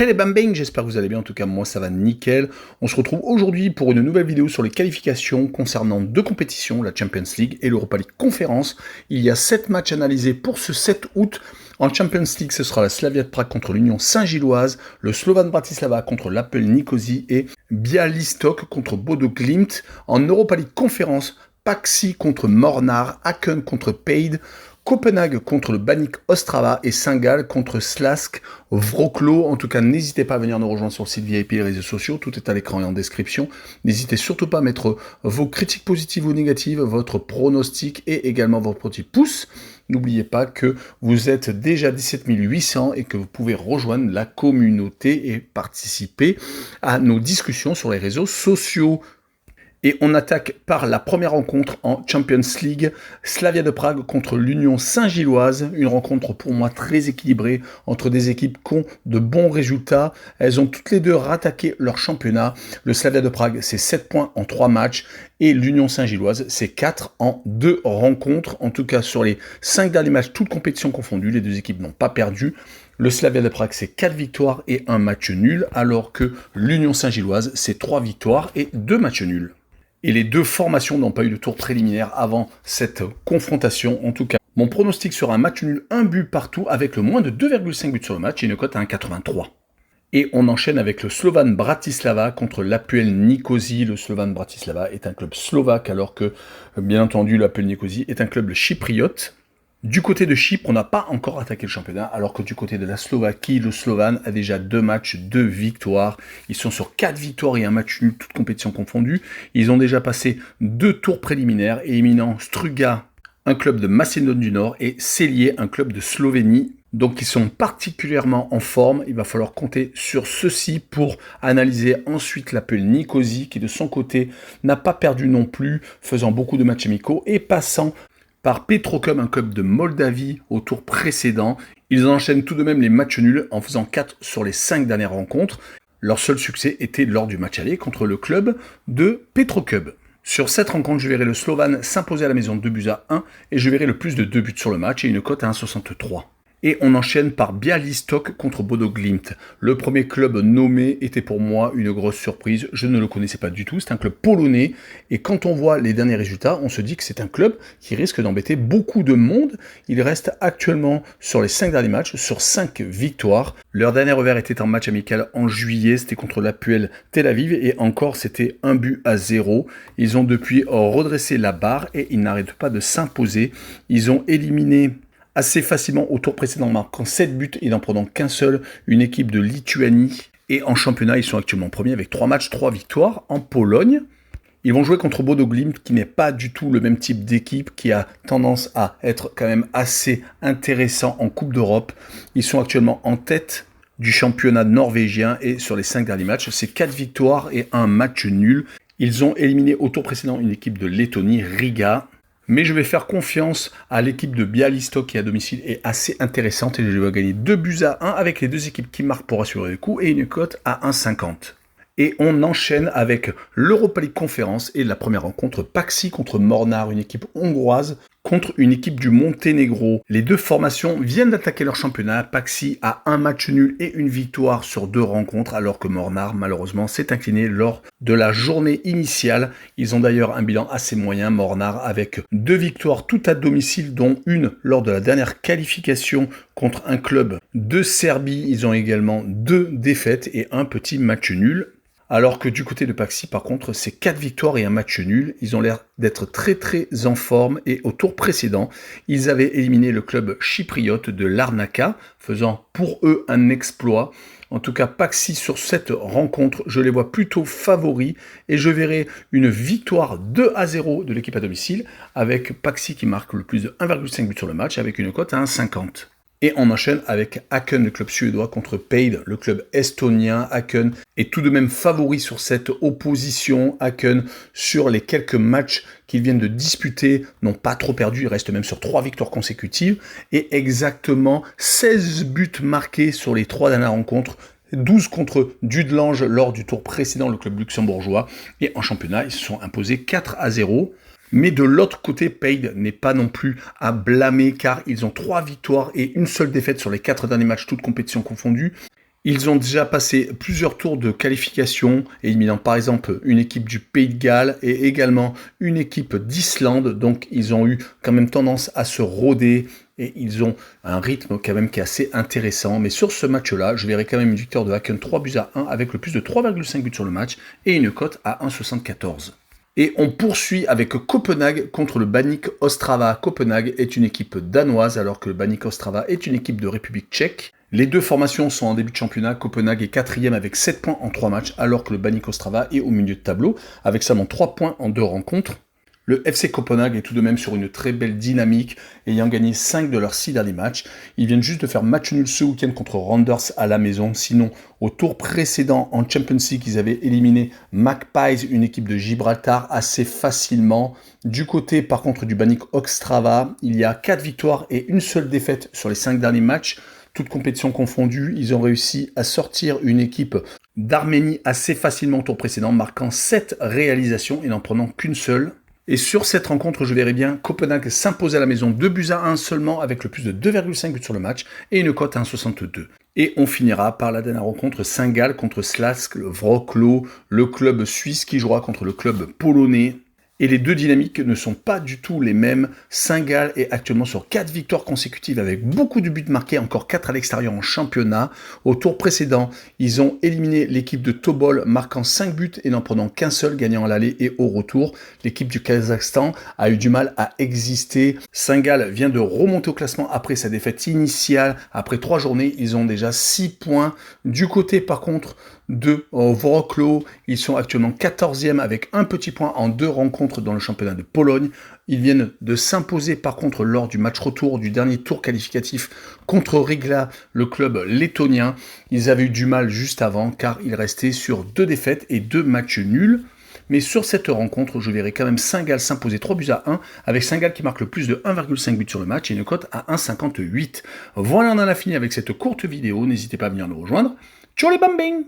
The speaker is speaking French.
Hey bam bang, j'espère que vous allez bien, en tout cas moi ça va nickel. On se retrouve aujourd'hui pour une nouvelle vidéo sur les qualifications concernant deux compétitions, la Champions League et l'Europa League Conférence. Il y a 7 matchs analysés pour ce 7 août. En Champions League, ce sera la Slavia de Prague contre l'Union Saint-Gilloise, le Slovan Bratislava contre l'Apple Nicosie et Bialystok contre Bodo Glimt. En Europa League Conférence, Paxi contre Mornar, Aken contre Paide, Copenhague contre le Baník Ostrava et Saint-Gall contre Slask Wrocław. En tout cas, n'hésitez pas à venir nous rejoindre sur le site VIP et les réseaux sociaux, tout est à l'écran et en description. N'hésitez surtout pas à mettre vos critiques positives ou négatives, votre pronostic et également votre petit pouce. N'oubliez pas que vous êtes déjà 17 800 et que vous pouvez rejoindre la communauté et participer à nos discussions sur les réseaux sociaux. Et on attaque par la première rencontre en Champions League, Slavia de Prague contre l'Union Saint-Gilloise. Une rencontre pour moi très équilibrée entre des équipes qui ont de bons résultats. Elles ont toutes les deux rattaqué leur championnat. Le Slavia de Prague, c'est 7 points en 3 matchs. Et l'Union Saint-Gilloise, c'est 4 en 2 rencontres. En tout cas, sur les 5 derniers matchs, toutes compétitions confondues, les deux équipes n'ont pas perdu. Le Slavia de Prague, c'est 4 victoires et 1 match nul, alors que l'Union Saint-Gilloise, c'est 3 victoires et 2 matchs nuls. Et les deux formations n'ont pas eu de tour préliminaire avant cette confrontation. En tout cas, mon pronostic sera un match nul, un but partout, avec le moins de 2,5 buts sur le match et une cote à 1,83. Et on enchaîne avec le Slovan Bratislava contre l'Apple Nicosie. Le Slovan Bratislava est un club slovaque, alors que, bien entendu, l'Apple Nicosie est un club chypriote. Du côté de Chypre, on n'a pas encore attaqué le championnat, alors que du côté de la Slovaquie, le Slovan a déjà 2 matchs, 2 victoires. Ils sont sur 4 victoires et un match nul, toutes compétitions confondues. Ils ont déjà passé 2 tours préliminaires, éliminant Struga, un club de Macédoine du Nord, et Celje, un club de Slovénie. Donc ils sont particulièrement en forme. Il va falloir compter sur ceci pour analyser ensuite l'Apple Nicosie, qui de son côté n'a pas perdu non plus, faisant beaucoup de matchs amicaux et passant par Petrocub, un club de Moldavie, au tour précédent. Ils enchaînent tout de même les matchs nuls en faisant 4 sur les 5 dernières rencontres. Leur seul succès était lors du match aller contre le club de Petrocub. Sur cette rencontre, je verrai le Slovan s'imposer à la maison 2-1 et je verrai le plus de 2 buts sur le match et une cote à 1,63. Et on enchaîne par Bialystok contre Bodo Glimt. Le premier club nommé était pour moi une grosse surprise. Je ne le connaissais pas du tout. C'est un club polonais. Et quand on voit les derniers résultats, on se dit que c'est un club qui risque d'embêter beaucoup de monde. Il reste actuellement sur les 5 derniers matchs, sur 5 victoires. Leur dernier revers était en match amical en juillet. C'était contre l'Apoel Tel Aviv. Et encore, c'était 1-0. Ils ont depuis redressé la barre et ils n'arrêtent pas de s'imposer. Ils ont éliminé assez facilement au tour précédent, marquant 7 buts et n'en prenant qu'un seul, une équipe de Lituanie. Et en championnat, ils sont actuellement premiers avec 3 matchs, 3 victoires en Pologne. Ils vont jouer contre Bodo Glimt, qui n'est pas du tout le même type d'équipe, qui a tendance à être quand même assez intéressant en Coupe d'Europe. Ils sont actuellement en tête du championnat norvégien et sur les 5 derniers matchs, c'est 4 victoires et 1 match nul. Ils ont éliminé au tour précédent une équipe de Lettonie, Riga. Mais je vais faire confiance à l'équipe de Bialystok qui à domicile est assez intéressante et je vais gagner 2-1 avec les deux équipes qui marquent pour assurer le coup et une cote à 1,50. Et on enchaîne avec l'Europa League Conférence et la première rencontre Paxi contre Mornar, une équipe hongroise contre une équipe du Monténégro. Les deux formations viennent d'attaquer leur championnat. Paxi a 1 match nul et une victoire sur 2 rencontres, alors que Mornar, malheureusement, s'est incliné lors de la journée initiale. Ils ont d'ailleurs un bilan assez moyen, Mornar, avec 2 victoires toutes à domicile, dont une lors de la dernière qualification contre un club de Serbie. Ils ont également 2 défaites et un petit match nul. Alors que du côté de Paxi, par contre, c'est 4 victoires et un match nul. Ils ont l'air d'être très très en forme et au tour précédent, ils avaient éliminé le club chypriote de Larnaca, faisant pour eux un exploit. En tout cas, Paxi sur cette rencontre, je les vois plutôt favoris et je verrai une victoire 2-0 de l'équipe à domicile avec Paxi qui marque le plus de 1,5 but sur le match avec une cote à 1,50. Et on enchaîne avec Aken, le club suédois, contre Paide, le club estonien. Aken est tout de même favori sur cette opposition. Aken, sur les quelques matchs qu'ils viennent de disputer, n'ont pas trop perdu. Ils restent même sur 3 victoires consécutives. Et exactement 16 buts marqués sur les 3 dernières rencontres. 12 contre Dudelange lors du tour précédent, le club luxembourgeois. Et en championnat, ils se sont imposés 4-0. Mais de l'autre côté, Paide n'est pas non plus à blâmer car ils ont 3 victoires et une seule défaite sur les 4 derniers matchs, toutes compétitions confondues. Ils ont déjà passé plusieurs tours de qualification, éliminant par exemple une équipe du Pays de Galles et également une équipe d'Islande. Donc ils ont eu quand même tendance à se rôder et ils ont un rythme quand même qui est assez intéressant. Mais sur ce match-là, je verrai quand même une victoire de Häcken 3-1 avec le plus de 3,5 buts sur le match et une cote à 1,74. Et on poursuit avec Copenhague contre le Baník Ostrava. Copenhague est une équipe danoise alors que le Baník Ostrava est une équipe de République tchèque. Les deux formations sont en début de championnat. Copenhague est 4e avec 7 points en 3 matchs alors que le Baník Ostrava est au milieu de tableau avec seulement 3 points en 2 rencontres. Le FC Copenhague est tout de même sur une très belle dynamique, ayant gagné 5 de leurs 6 derniers matchs. Ils viennent juste de faire match nul ce week-end contre Randers à la maison. Sinon, au tour précédent en Champions League, ils avaient éliminé Magpies, une équipe de Gibraltar, assez facilement. Du côté, par contre, du Baník Ostrava, il y a 4 victoires et une seule défaite sur les 5 derniers matchs. Toutes compétitions confondues, ils ont réussi à sortir une équipe d'Arménie assez facilement au tour précédent, marquant 7 réalisations et n'en prenant qu'une seule. Et sur cette rencontre, je verrai bien Copenhague s'imposer à la maison 2-1 seulement avec le plus de 2,5 buts sur le match et une cote à 1,62. Et on finira par la dernière rencontre Saint-Gall contre Slask Wrocław, le club suisse qui jouera contre le club polonais. Et les deux dynamiques ne sont pas du tout les mêmes. Saint-Gall est actuellement sur 4 victoires consécutives avec beaucoup de buts marqués, encore 4 à l'extérieur en championnat. Au tour précédent, ils ont éliminé l'équipe de Tobol, marquant 5 buts et n'en prenant qu'un seul, gagnant à l'aller et au retour. L'équipe du Kazakhstan a eu du mal à exister. Saint-Gall vient de remonter au classement après sa défaite initiale. Après 3 journées, ils ont déjà 6 points. Du côté, par contre, de Wrocław, ils sont actuellement 14e avec un petit point en 2 rencontres dans le championnat de Pologne. Ils viennent de s'imposer par contre lors du match retour du dernier tour qualificatif contre Rigla, le club lettonien. Ils avaient eu du mal juste avant car ils restaient sur 2 défaites et 2 matchs nuls. Mais sur cette rencontre, je verrai quand même Saint-Gall s'imposer 3-1 avec Saint-Gall qui marque le plus de 1,5 but sur le match et une cote à 1,58. Voilà, on en a fini avec cette courte vidéo. N'hésitez pas à venir nous rejoindre. Ciao les bambins!